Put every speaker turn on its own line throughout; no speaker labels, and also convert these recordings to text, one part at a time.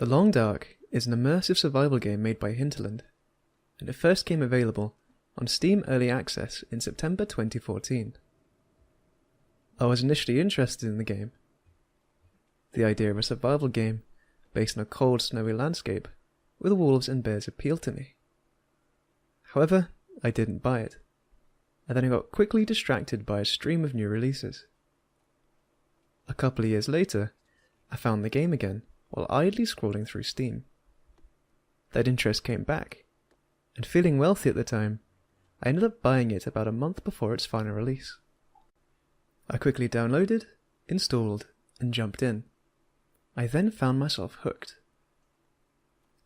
The Long Dark is an immersive survival game made by Hinterland, and it first came available on Steam Early Access in September 2014. I was initially interested in the game. The idea of a survival game based on a cold, snowy landscape with wolves and bears appealed to me. However, I didn't buy it, and then I got quickly distracted by a stream of new releases. A couple of years later, I found the game again while idly scrolling through Steam. That interest came back, and feeling wealthy at the time, I ended up buying it about a month before its final release. I quickly downloaded, installed, and jumped in. I then found myself hooked.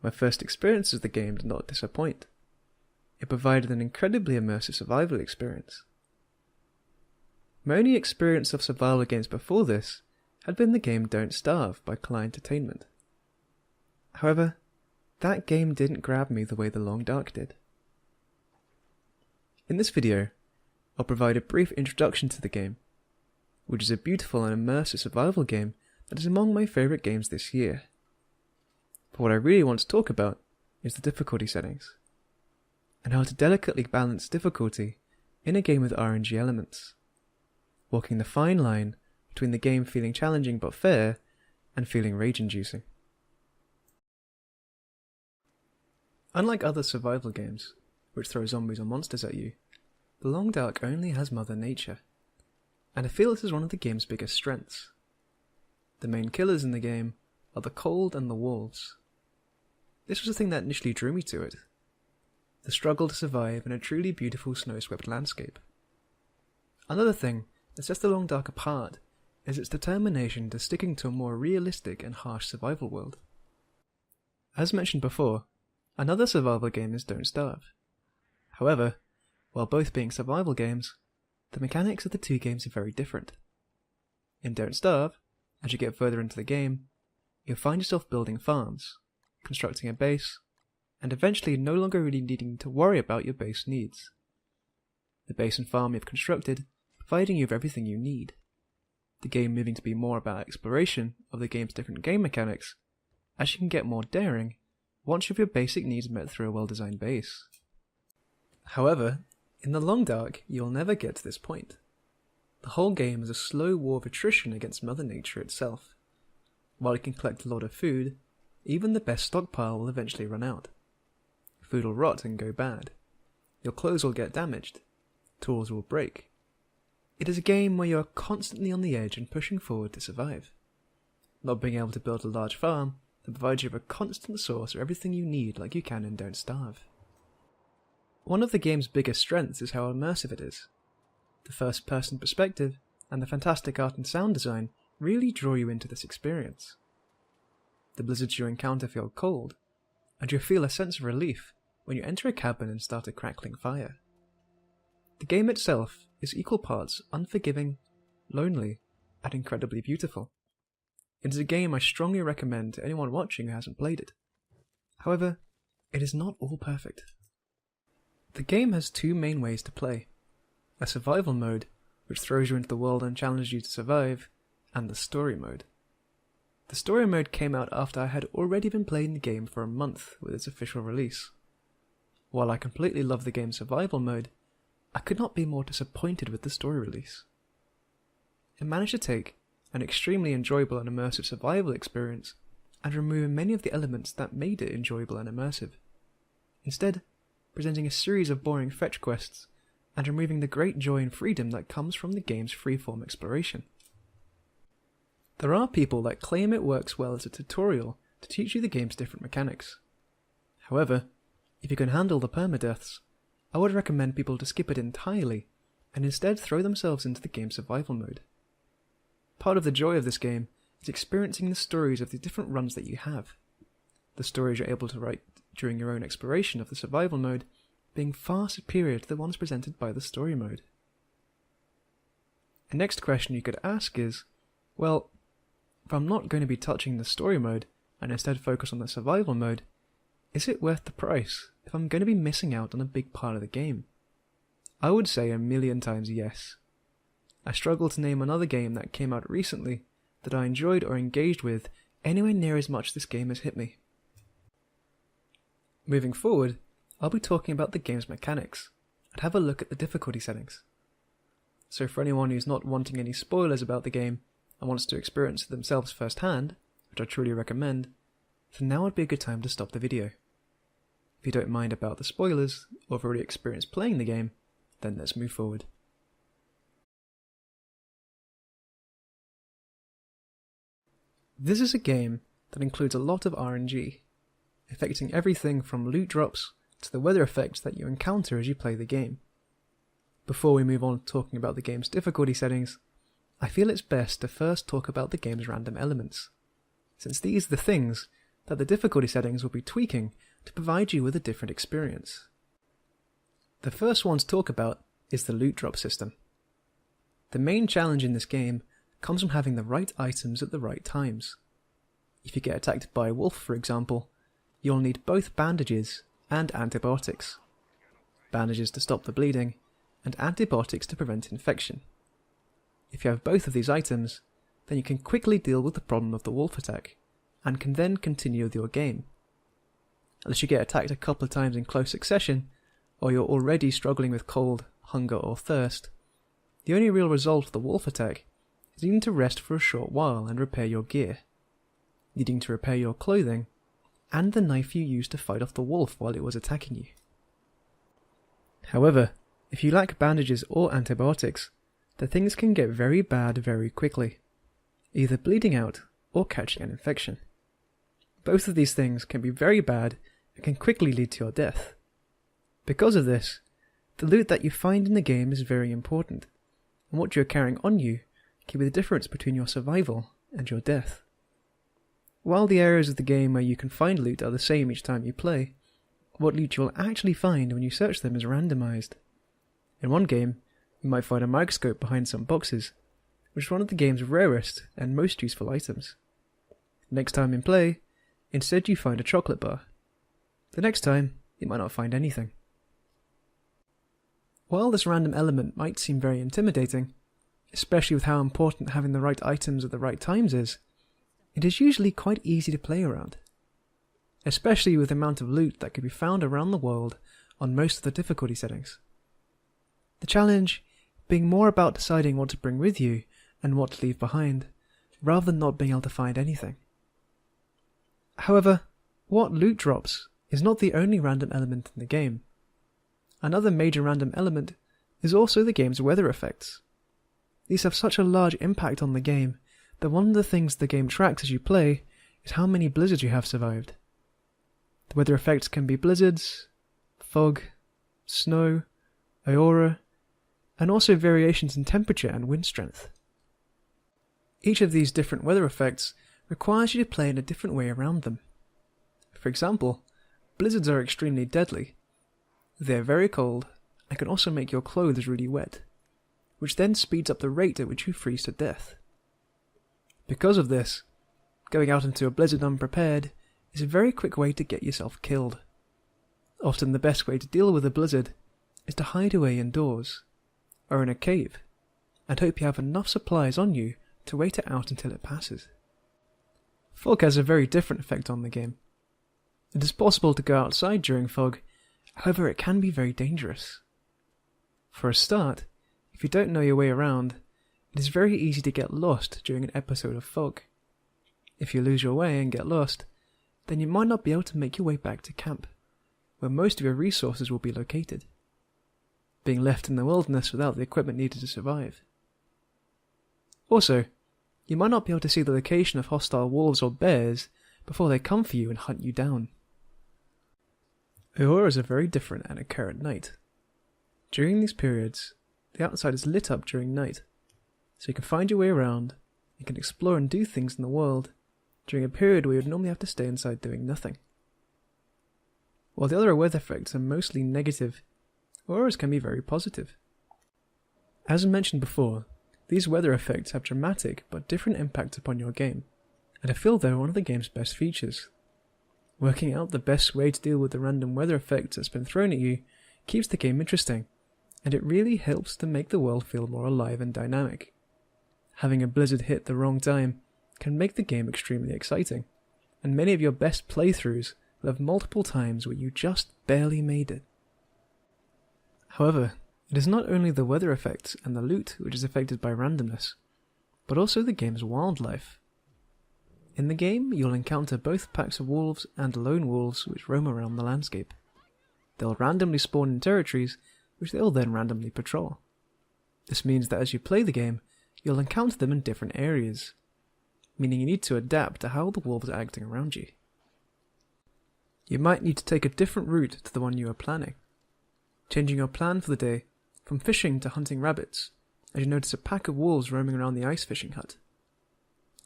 My first experience of the game did not disappoint. It provided an incredibly immersive survival experience. My only experience of survival games before this had been the game Don't Starve by Client Entertainment. However, that game didn't grab me the way The Long Dark did. In this video, I'll provide a brief introduction to the game, which is a beautiful and immersive survival game that is among my favourite games this year. But what I really want to talk about is the difficulty settings, and how to delicately balance difficulty in a game with RNG elements, walking the fine line between the game feeling challenging but fair and feeling rage-inducing. Unlike other survival games, which throw zombies or monsters at you, The Long Dark only has Mother Nature, and I feel this is one of the game's biggest strengths. The main killers in the game are the cold and the wolves. This was the thing that initially drew me to it, the struggle to survive in a truly beautiful snow-swept landscape. Another thing that sets The Long Dark apart is its determination to sticking to a more realistic and harsh survival world. As mentioned before, another survival game is Don't Starve. However, while both being survival games, the mechanics of the two games are very different. In Don't Starve, as you get further into the game, you'll find yourself building farms, constructing a base, and eventually no longer really needing to worry about your base needs. The base and farm you've constructed providing you with everything you need. The game moving to be more about exploration of the game's different game mechanics, as you can get more daring once you have your basic needs met through a well-designed base. However, in The Long Dark, you'll never get to this point. The whole game is a slow war of attrition against Mother Nature itself. While you can collect a lot of food, even the best stockpile will eventually run out. Food will rot and go bad. Your clothes will get damaged. Tools will break. It is a game where you are constantly on the edge and pushing forward to survive. Not being able to build a large farm that provides you with a constant source of everything you need like you can in Don't Starve. One of the game's biggest strengths is how immersive it is. The first-person perspective and the fantastic art and sound design really draw you into this experience. The blizzards you encounter feel cold, and you feel a sense of relief when you enter a cabin and start a crackling fire. The game itself is equal parts unforgiving, lonely, and incredibly beautiful. It is a game I strongly recommend to anyone watching who hasn't played it. However, it is not all perfect. The game has two main ways to play: a survival mode, which throws you into the world and challenges you to survive, and the story mode. The story mode came out after I had already been playing the game for a month with its official release. While I completely love the game's survival mode, I could not be more disappointed with the story release. It managed to take an extremely enjoyable and immersive survival experience and remove many of the elements that made it enjoyable and immersive, instead presenting a series of boring fetch quests and removing the great joy and freedom that comes from the game's freeform exploration. There are people that claim it works well as a tutorial to teach you the game's different mechanics. However, if you can handle the permadeaths, I would recommend people to skip it entirely and instead throw themselves into the game's survival mode. Part of the joy of this game is experiencing the stories of the different runs that you have. The stories you're able to write during your own exploration of the survival mode being far superior to the ones presented by the story mode. A next question you could ask is, well, if I'm not going to be touching the story mode and instead focus on the survival mode, is it worth the price if I'm going to be missing out on a big part of the game? I would say 1,000,000 times yes. I struggle to name another game that came out recently that I enjoyed or engaged with anywhere near as much this game has hit me. Moving forward, I'll be talking about the game's mechanics, and have a look at the difficulty settings. So for anyone who's not wanting any spoilers about the game and wants to experience it themselves firsthand, which I truly recommend, then now would be a good time to stop the video. If you don't mind about the spoilers, or have already experienced playing the game, then let's move forward. This is a game that includes a lot of RNG, affecting everything from loot drops to the weather effects that you encounter as you play the game. Before we move on to talking about the game's difficulty settings, I feel it's best to first talk about the game's random elements, since these are the things that the difficulty settings will be tweaking to provide you with a different experience. The first one to talk about is the loot drop system. The main challenge in this game comes from having the right items at the right times. If you get attacked by a wolf, for example, you'll need both bandages and antibiotics. Bandages to stop the bleeding, and antibiotics to prevent infection. If you have both of these items, then you can quickly deal with the problem of the wolf attack, and can then continue with your game. Unless you get attacked a couple of times in close succession, or you're already struggling with cold, hunger or thirst, the only real result of the wolf attack is needing to rest for a short while and repair your gear, needing to repair your clothing, and the knife you used to fight off the wolf while it was attacking you. However, if you lack bandages or antibiotics, then things can get very bad very quickly, either bleeding out or catching an infection. Both of these things can be very bad and can quickly lead to your death. Because of this, the loot that you find in the game is very important, and what you're carrying on you can be the difference between your survival and your death. While the areas of the game where you can find loot are the same each time you play, what loot you will actually find when you search them is randomized. In one game, you might find a microscope behind some boxes, which is one of the game's rarest and most useful items. Next time in play, instead you find a chocolate bar. The next time, you might not find anything. While this random element might seem very intimidating, especially with how important having the right items at the right times is, it is usually quite easy to play around, especially with the amount of loot that can be found around the world on most of the difficulty settings. The challenge being more about deciding what to bring with you and what to leave behind, rather than not being able to find anything. However, what loot drops is not the only random element in the game. Another major random element is also the game's weather effects. These have such a large impact on the game that one of the things the game tracks as you play is how many blizzards you have survived. The weather effects can be blizzards, fog, snow, aurora, and also variations in temperature and wind strength. Each of these different weather effects requires you to play in a different way around them. For example, blizzards are extremely deadly. They are very cold and can also make your clothes really wet, which then speeds up the rate at which you freeze to death. Because of this, going out into a blizzard unprepared is a very quick way to get yourself killed. Often the best way to deal with a blizzard is to hide away indoors, or in a cave, and hope you have enough supplies on you to wait it out until it passes. Fog has a very different effect on the game. It is possible to go outside during fog, however it can be very dangerous. For a start, if you don't know your way around, it is very easy to get lost during an episode of fog. If you lose your way and get lost, then you might not be able to make your way back to camp, where most of your resources will be located, being left in the wilderness without the equipment needed to survive. Also, you might not be able to see the location of hostile wolves or bears before they come for you and hunt you down. Auroras are very different and occur at night. During these periods, the outside is lit up during night, so you can find your way around and can explore and do things in the world during a period where you would normally have to stay inside doing nothing. While the other weather effects are mostly negative, auroras can be very positive. As I mentioned before, these weather effects have dramatic but different impacts upon your game, and I feel they're one of the game's best features. Working out the best way to deal with the random weather effects that's been thrown at you keeps the game interesting, and it really helps to make the world feel more alive and dynamic. Having a blizzard hit the wrong time can make the game extremely exciting, and many of your best playthroughs will have multiple times where you just barely made it. However, it is not only the weather effects and the loot which is affected by randomness, but also the game's wildlife. In the game, you'll encounter both packs of wolves and lone wolves which roam around the landscape. They'll randomly spawn in territories which they'll then randomly patrol. This means that as you play the game, you'll encounter them in different areas, meaning you need to adapt to how the wolves are acting around you. You might need to take a different route to the one you are planning, changing your plan for the day from fishing to hunting rabbits, as you notice a pack of wolves roaming around the ice fishing hut.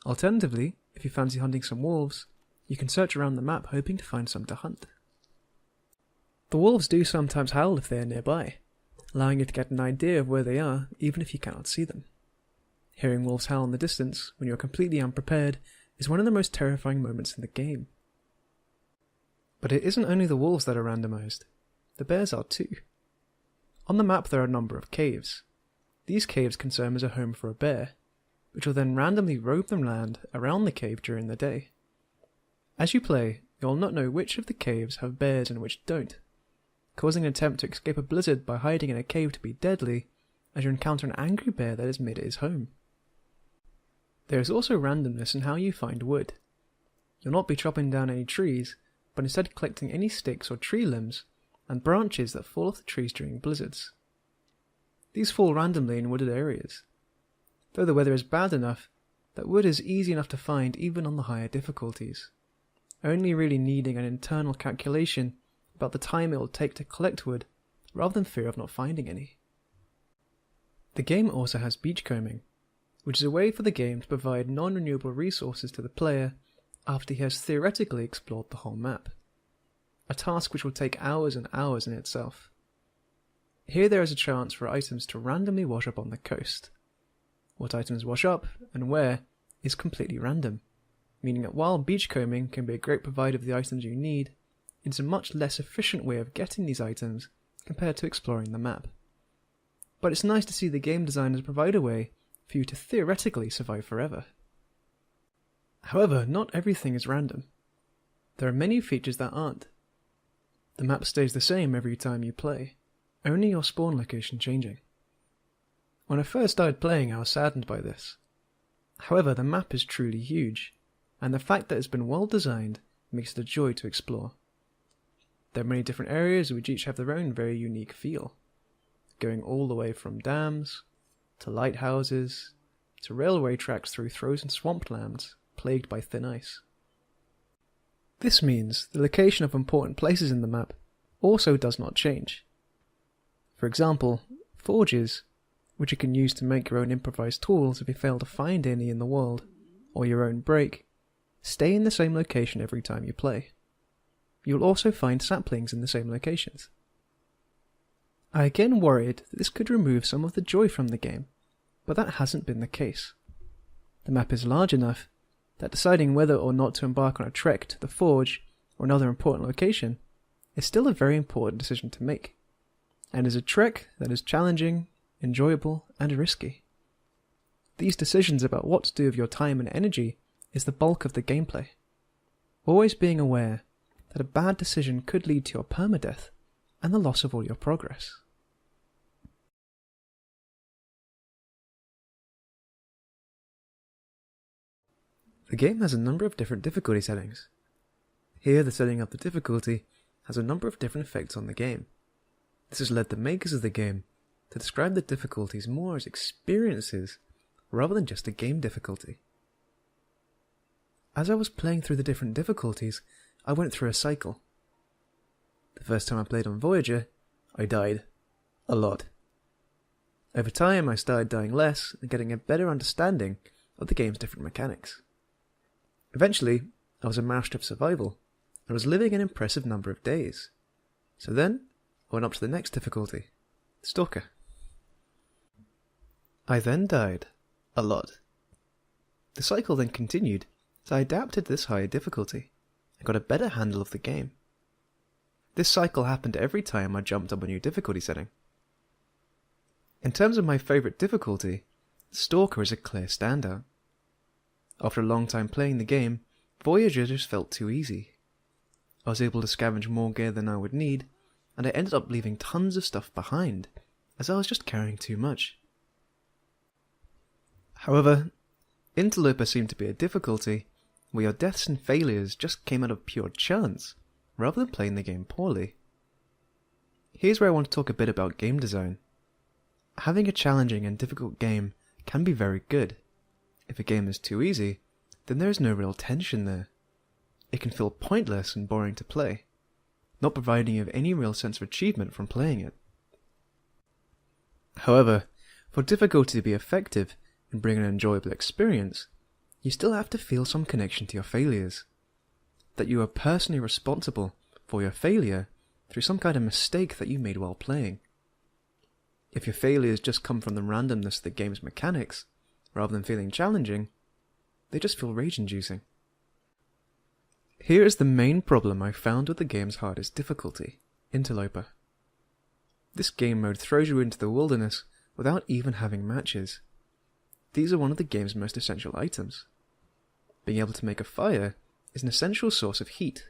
Alternatively, if you fancy hunting some wolves, you can search around the map hoping to find some to hunt. The wolves do sometimes howl if they are nearby, allowing you to get an idea of where they are even if you cannot see them. Hearing wolves howl in the distance when you are completely unprepared is one of the most terrifying moments in the game. But it isn't only the wolves that are randomized, the bears are too. On the map there are a number of caves. These caves can serve as a home for a bear, which will then randomly roam the land around the cave during the day. As you play, you'll not know which of the caves have bears and which don't, causing an attempt to escape a blizzard by hiding in a cave to be deadly, as you encounter an angry bear that has made it his home. There is also randomness in how you find wood. You'll not be chopping down any trees, but instead collecting any sticks or tree limbs and branches that fall off the trees during blizzards. These fall randomly in wooded areas, though the weather is bad enough that wood is easy enough to find even on the higher difficulties, only really needing an internal calculation about the time it will take to collect wood, rather than fear of not finding any. The game also has beachcombing, which is a way for the game to provide non-renewable resources to the player after he has theoretically explored the whole map, a task which will take hours and hours in itself. Here there is a chance for items to randomly wash up on the coast. What items wash up, and where, is completely random, meaning that while beachcombing can be a great provider of the items you need, it's a much less efficient way of getting these items compared to exploring the map. But it's nice to see the game designers provide a way for you to theoretically survive forever. However, not everything is random. There are many features that aren't. The map stays the same every time you play, only your spawn location changing. When I first started playing, I was saddened by this. However, the map is truly huge, and the fact that it's been well designed makes it a joy to explore. There are many different areas which each have their own very unique feel, going all the way from dams, to lighthouses, to railway tracks through frozen swamplands plagued by thin ice. This means the location of important places in the map also does not change. For example, forges, which you can use to make your own improvised tools if you fail to find any in the world, or your own break, stay in the same location every time you play. You'll also find saplings in the same locations. I again worried that this could remove some of the joy from the game, but that hasn't been the case. The map is large enough that deciding whether or not to embark on a trek to the forge or another important location is still a very important decision to make, and is a trek that is challenging, enjoyable, and risky. These decisions about what to do with your time and energy is the bulk of the gameplay, always being aware that a bad decision could lead to your permadeath and the loss of all your progress. The game has a number of different difficulty settings. Here the setting of the difficulty has a number of different effects on the game. This has led the makers of the game to describe the difficulties more as experiences rather than just a game difficulty. As I was playing through the different difficulties, I went through a cycle. The first time I played on Voyager, I died. A lot. Over time I started dying less and getting a better understanding of the game's different mechanics. Eventually, I was a master of survival and was living an impressive number of days. So then, I went up to the next difficulty, Stalker. I then died. A lot. The cycle then continued as I adapted to this higher difficulty and got a better handle of the game. This cycle happened every time I jumped up a new difficulty setting. In terms of my favourite difficulty, Stalker is a clear standout. After a long time playing the game, Voyager just felt too easy. I was able to scavenge more gear than I would need, and I ended up leaving tons of stuff behind, as I was just carrying too much. However, Interloper seemed to be a difficulty where your deaths and failures just came out of pure chance, rather than playing the game poorly. Here's where I want to talk a bit about game design. Having a challenging and difficult game can be very good. If a game is too easy, then there is no real tension there. It can feel pointless and boring to play, not providing you with any real sense of achievement from playing it. However, for difficulty to be effective and bring an enjoyable experience, you still have to feel some connection to your failures. That you are personally responsible for your failure through some kind of mistake that you made while playing. If your failures just come from the randomness of the game's mechanics, rather than feeling challenging, they just feel rage-inducing. Here is the main problem I found with the game's hardest difficulty, Interloper. This game mode throws you into the wilderness without even having matches. These are one of the game's most essential items. Being able to make a fire is an essential source of heat.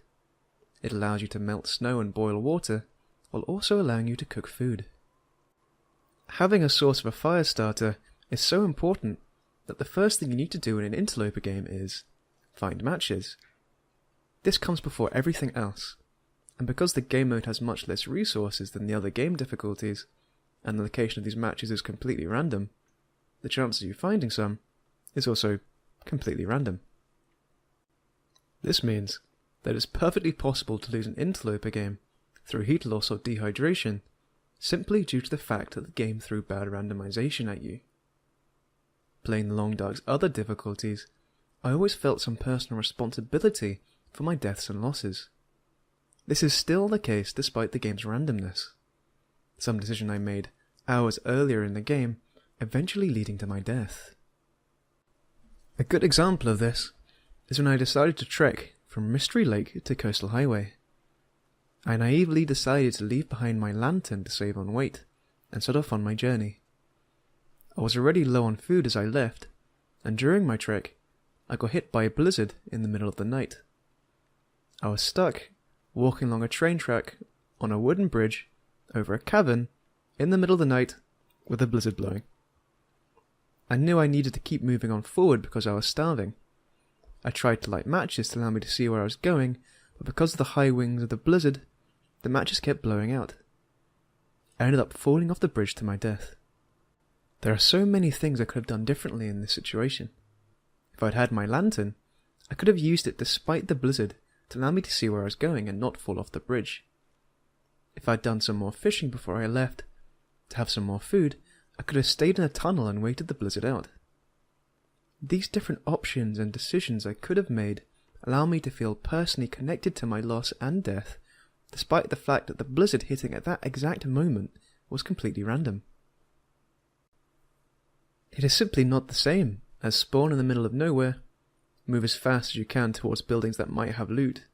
It allows you to melt snow and boil water, while also allowing you to cook food. Having a source of a fire starter is so important that the first thing you need to do in an Interloper game is find matches. This comes before everything else, and because the game mode has much less resources than the other game difficulties, and the location of these matches is completely random, the chance of you finding some is also completely random. This means that it's perfectly possible to lose an Interloper game through heat loss or dehydration, simply due to the fact that the game threw bad randomization at you. Playing the Long Dark's other difficulties, I always felt some personal responsibility for my deaths and losses. This is still the case despite the game's randomness. Some decision I made hours earlier in the game eventually leading to my death. A good example of this is when I decided to trek from Mystery Lake to Coastal Highway. I naively decided to leave behind my lantern to save on weight, and set off on my journey. I was already low on food as I left, and during my trek, I got hit by a blizzard in the middle of the night. I was stuck, walking along a train track, on a wooden bridge, over a cavern, in the middle of the night, with a blizzard blowing. I knew I needed to keep moving on forward because I was starving. I tried to light matches to allow me to see where I was going, but because of the high winds of the blizzard, the matches kept blowing out. I ended up falling off the bridge to my death. There are so many things I could have done differently in this situation. If I'd had my lantern, I could have used it despite the blizzard to allow me to see where I was going and not fall off the bridge. If I'd done some more fishing before I left, to have some more food, I could have stayed in a tunnel and waited the blizzard out. These different options and decisions I could have made allow me to feel personally connected to my loss and death, despite the fact that the blizzard hitting at that exact moment was completely random. It is simply not the same as spawn in the middle of nowhere, move as fast as you can towards buildings that might have loot,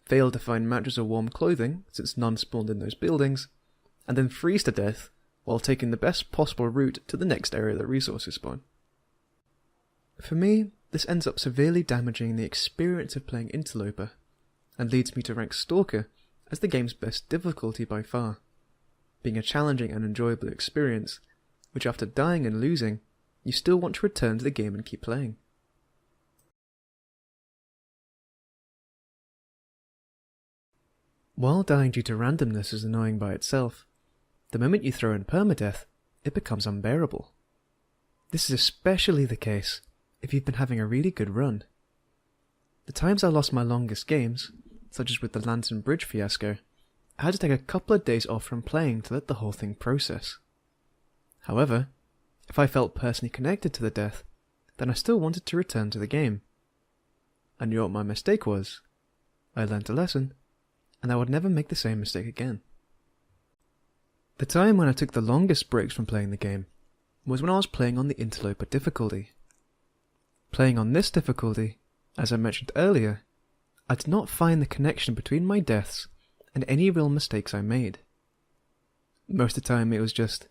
fail to find matches or warm clothing since none spawned in those buildings, and then freeze to death while taking the best possible route to the next area that resources spawn. For me, this ends up severely damaging the experience of playing Interloper, and leads me to rank Stalker as the game's best difficulty by far, being a challenging and enjoyable experience, which after dying and losing, you still want to return to the game and keep playing. While dying due to randomness is annoying by itself, the moment you throw in permadeath, it becomes unbearable. This is especially the case if you've been having a really good run. The times I lost my longest games, such as with the Lantern Bridge fiasco, I had to take a couple of days off from playing to let the whole thing process. However, if I felt personally connected to the death, then I still wanted to return to the game. I knew what my mistake was. I learnt a lesson, and I would never make the same mistake again. The time when I took the longest breaks from playing the game was when I was playing on the Interloper difficulty. Playing on this difficulty, as I mentioned earlier, I did not find the connection between my deaths and any real mistakes I made. Most of the time it was just,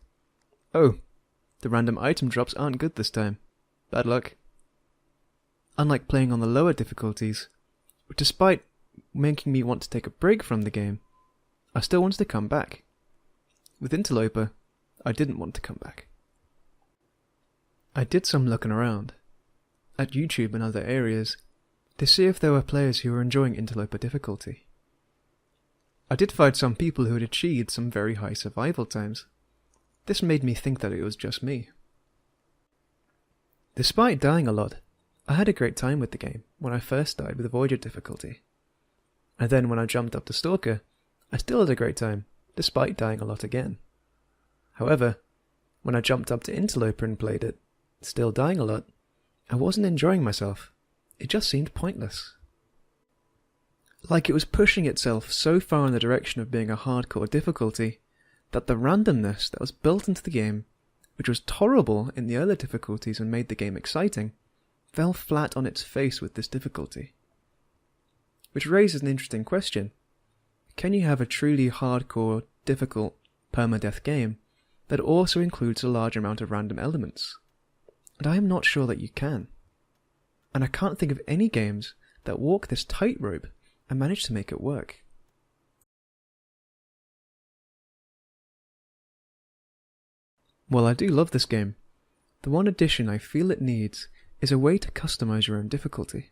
oh, the random item drops aren't good this time. Bad luck. unlike playing on the lower difficulties, which despite making me want to take a break from the game, I still wanted to come back. With Interloper, I didn't want to come back. I did some looking around, at YouTube and other areas, to see if there were players who were enjoying Interloper difficulty. I did find some people who had achieved some very high survival times. This made me think that it was just me. Despite dying a lot, I had a great time with the game when I first died with Voyager difficulty. And then when I jumped up to Stalker, I still had a great time, despite dying a lot again. However, when I jumped up to Interloper and played it, still dying a lot, I wasn't enjoying myself. It just seemed pointless. Like it was pushing itself so far in the direction of being a hardcore difficulty, that the randomness that was built into the game, which was tolerable in the earlier difficulties and made the game exciting, fell flat on its face with this difficulty. Which raises an interesting question. Can you have a truly hardcore, difficult, Perma Death game that also includes a large amount of random elements? And I am not sure that you can. And I can't think of any games that walk this tightrope and manage to make it work. While I do love this game, the one addition I feel it needs is a way to customize your own difficulty.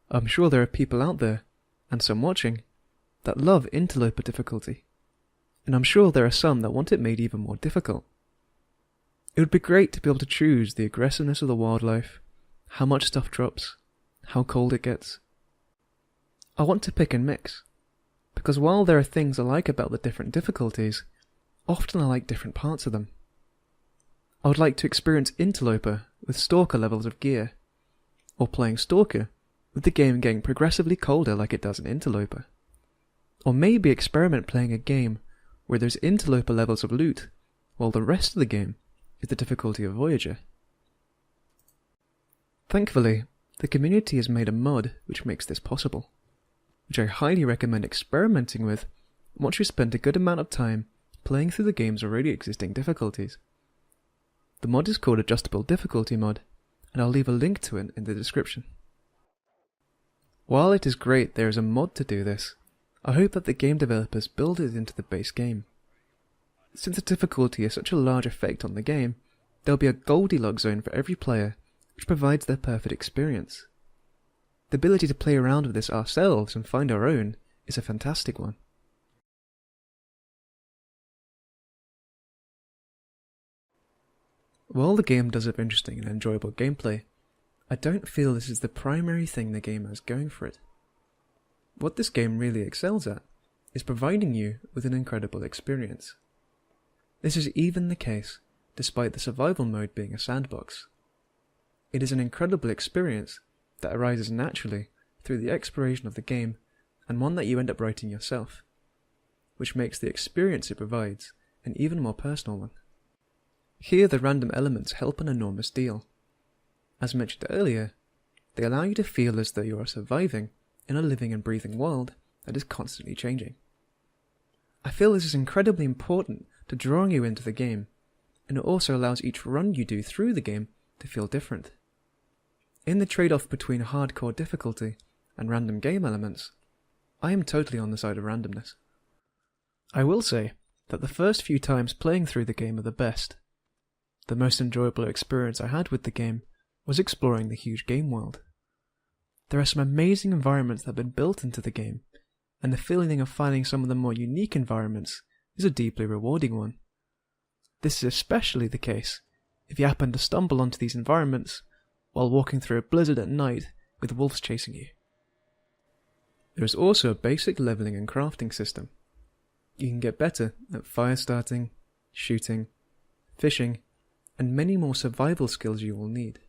I'm sure there are people out there, and some watching, that love Interloper difficulty, and I'm sure there are some that want it made even more difficult. It would be great to be able to choose the aggressiveness of the wildlife, how much stuff drops, how cold it gets. I want to pick and mix, because while there are things I like about the different difficulties, often I like different parts of them. I would like to experience Interloper with Stalker levels of gear, or playing Stalker with the game getting progressively colder like it does in Interloper. Or maybe experiment playing a game where there's Interloper levels of loot, while the rest of the game is the difficulty of Voyager. Thankfully, the community has made a mod which makes this possible, which I highly recommend experimenting with once you spend a good amount of time playing through the game's already existing difficulties. The mod is called Adjustable Difficulty Mod, and I'll leave a link to it in the description. While it is great there is a mod to do this, I hope that the game developers build it into the base game. Since the difficulty has such a large effect on the game, there will be a Goldilocks zone for every player, which provides their perfect experience. The ability to play around with this ourselves and find our own is a fantastic one. While the game does have interesting and enjoyable gameplay, I don't feel this is the primary thing the game has going for it. What this game really excels at is providing you with an incredible experience. This is even the case despite the survival mode being a sandbox. It is an incredible experience that arises naturally through the exploration of the game, and one that you end up writing yourself, which makes the experience it provides an even more personal one. Here the random elements help an enormous deal. As mentioned earlier, they allow you to feel as though you are surviving in a living and breathing world that is constantly changing. I feel this is incredibly important to drawing you into the game, and it also allows each run you do through the game to feel different. In the trade-off between hardcore difficulty and random game elements, I am totally on the side of randomness. I will say that the first few times playing through the game are the best. The most enjoyable experience I had with the game was exploring the huge game world. There are some amazing environments that have been built into the game, and the feeling of finding some of the more unique environments is a deeply rewarding one. This is especially the case if you happen to stumble onto these environments while walking through a blizzard at night with wolves chasing you. There is also a basic leveling and crafting system. You can get better at fire starting, shooting, fishing, and many more survival skills you will need.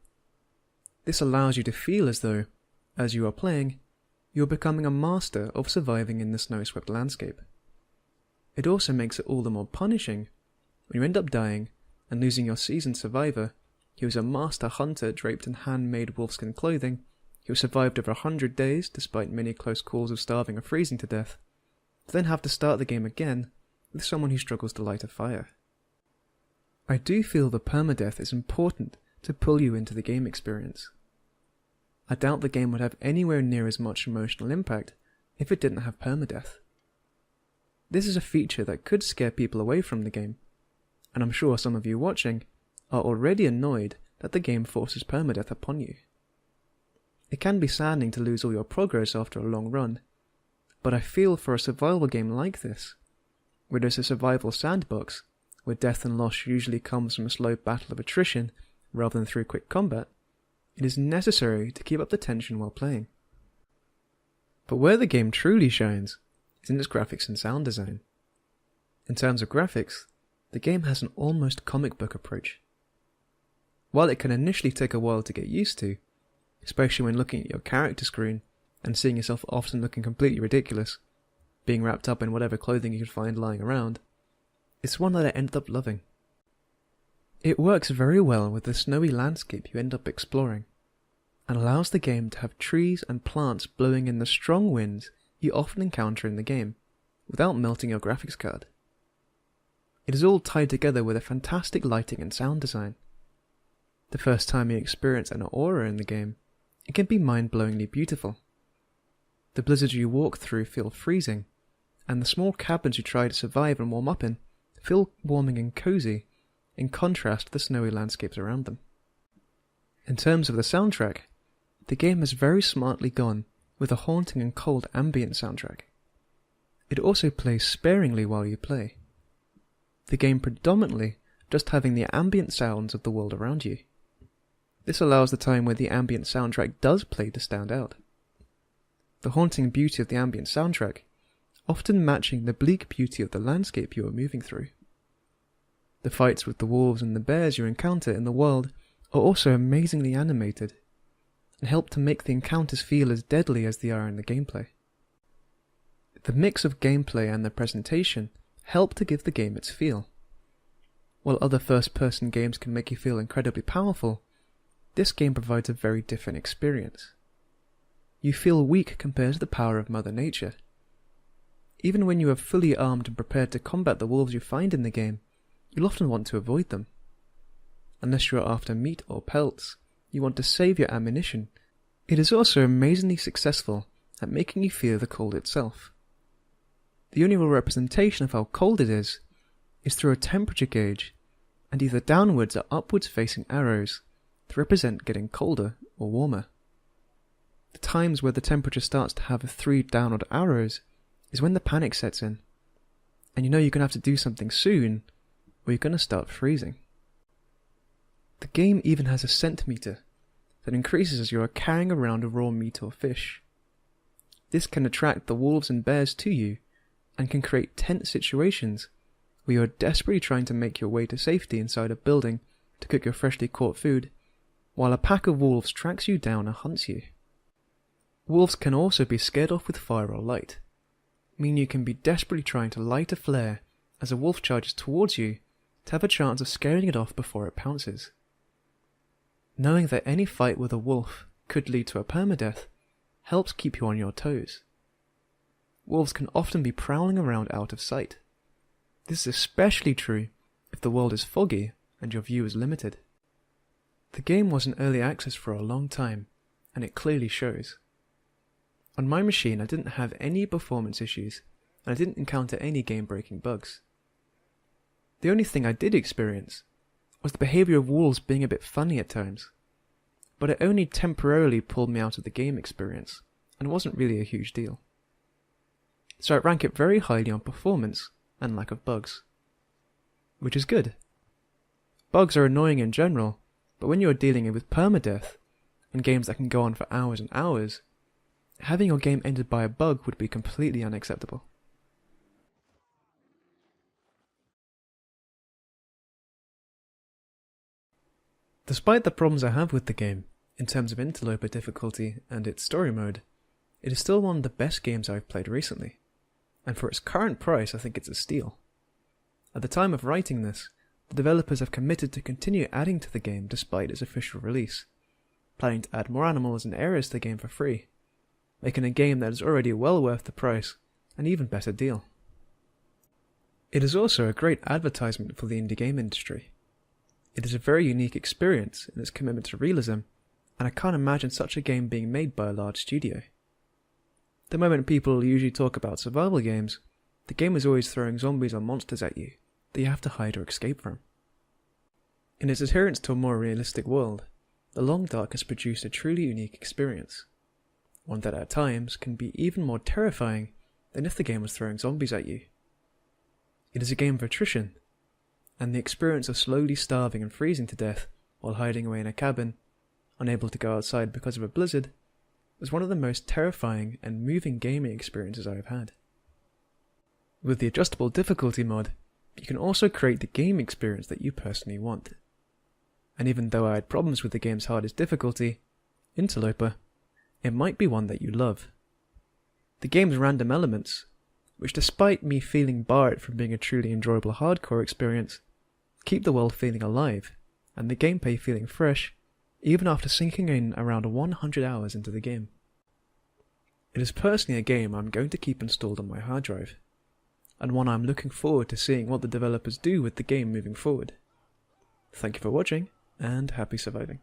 This allows you to feel as though, as you are playing, you are becoming a master of surviving in the snow-swept landscape. It also makes it all the more punishing when you end up dying and losing your seasoned survivor, who is a master hunter draped in handmade wolfskin clothing, who survived over 100 days despite many close calls of starving or freezing to death, to then have to start the game again with someone who struggles to light a fire. I do feel the permadeath is important to pull you into the game experience. I doubt the game would have anywhere near as much emotional impact if it didn't have permadeath. This is a feature that could scare people away from the game, and I'm sure some of you watching are already annoyed that the game forces permadeath upon you. It can be saddening to lose all your progress after a long run, but I feel for a survival game like this, where there's a survival sandbox, where death and loss usually comes from a slow battle of attrition rather than through quick combat, it is necessary to keep up the tension while playing. But where the game truly shines is in its graphics and sound design. In terms of graphics, the game has an almost comic book approach. While it can initially take a while to get used to, especially when looking at your character screen and seeing yourself often looking completely ridiculous, being wrapped up in whatever clothing you could find lying around, it's one that I ended up loving. It works very well with the snowy landscape you end up exploring, and allows the game to have trees and plants blowing in the strong winds you often encounter in the game, without melting your graphics card. It is all tied together with a fantastic lighting and sound design. The first time you experience an aura in the game, it can be mind-blowingly beautiful. The blizzards you walk through feel freezing, and the small cabins you try to survive and warm up in feel warming and cozy, in contrast to the snowy landscapes around them. In terms of the soundtrack, the game has very smartly gone with a haunting and cold ambient soundtrack. It also plays sparingly while you play. The game predominantly just having the ambient sounds of the world around you. This allows the time where the ambient soundtrack does play to stand out. The haunting beauty of the ambient soundtrack often matching the bleak beauty of the landscape you are moving through. The fights with the wolves and the bears you encounter in the world are also amazingly animated, and help to make the encounters feel as deadly as they are in the gameplay. The mix of gameplay and the presentation help to give the game its feel. While other first-person games can make you feel incredibly powerful, this game provides a very different experience. You feel weak compared to the power of Mother Nature. Even when you are fully armed and prepared to combat the wolves you find in the game, you'll often want to avoid them. Unless you are after meat or pelts, you want to save your ammunition. It is also amazingly successful at making you feel the cold itself. The only real representation of how cold it is through a temperature gauge, and either downwards or upwards facing arrows to represent getting colder or warmer. The times where the temperature starts to have 3 downward arrows is when the panic sets in, and you know you're going to have to do something soon, or you're going to start freezing. The game even has a scent meter that increases as you are carrying around a raw meat or fish. This can attract the wolves and bears to you, and can create tense situations where you are desperately trying to make your way to safety inside a building to cook your freshly caught food, while a pack of wolves tracks you down and hunts you. Wolves can also be scared off with fire or light, meaning you can be desperately trying to light a flare as a wolf charges towards you to have a chance of scaring it off before it pounces. Knowing that any fight with a wolf could lead to a permadeath helps keep you on your toes. Wolves can often be prowling around out of sight. This is especially true if the world is foggy and your view is limited. The game was in early access for a long time, and it clearly shows. On my machine I didn't have any performance issues, and I didn't encounter any game-breaking bugs. The only thing I did experience was the behaviour of wolves being a bit funny at times, but it only temporarily pulled me out of the game experience, and wasn't really a huge deal. So I rank it very highly on performance and lack of bugs. Which is good. Bugs are annoying in general, but when you are dealing with permadeath, and games that can go on for hours and hours, having your game ended by a bug would be completely unacceptable. Despite the problems I have with the game, in terms of interloper difficulty and its story mode, it is still one of the best games I've played recently, and for its current price I think it's a steal. At the time of writing this, the developers have committed to continue adding to the game despite its official release, planning to add more animals and areas to the game for free, making a game that is already well worth the price, an even better deal. It is also a great advertisement for the indie game industry. It is a very unique experience in its commitment to realism, and I can't imagine such a game being made by a large studio. The moment people usually talk about survival games, the game is always throwing zombies or monsters at you that you have to hide or escape from. In its adherence to a more realistic world, The Long Dark has produced a truly unique experience, one that at times can be even more terrifying than if the game was throwing zombies at you. It is a game of attrition, and the experience of slowly starving and freezing to death while hiding away in a cabin, unable to go outside because of a blizzard, was one of the most terrifying and moving gaming experiences I have had. With the adjustable difficulty mod, you can also create the game experience that you personally want. And even though I had problems with the game's hardest difficulty, Interloper, it might be one that you love. The game's random elements, which despite me feeling barred from being a truly enjoyable hardcore experience, keep the world feeling alive, and the gameplay feeling fresh, even after sinking in around 100 hours into the game. It is personally a game I'm going to keep installed on my hard drive, and one I'm looking forward to seeing what the developers do with the game moving forward. Thank you for watching, and happy surviving.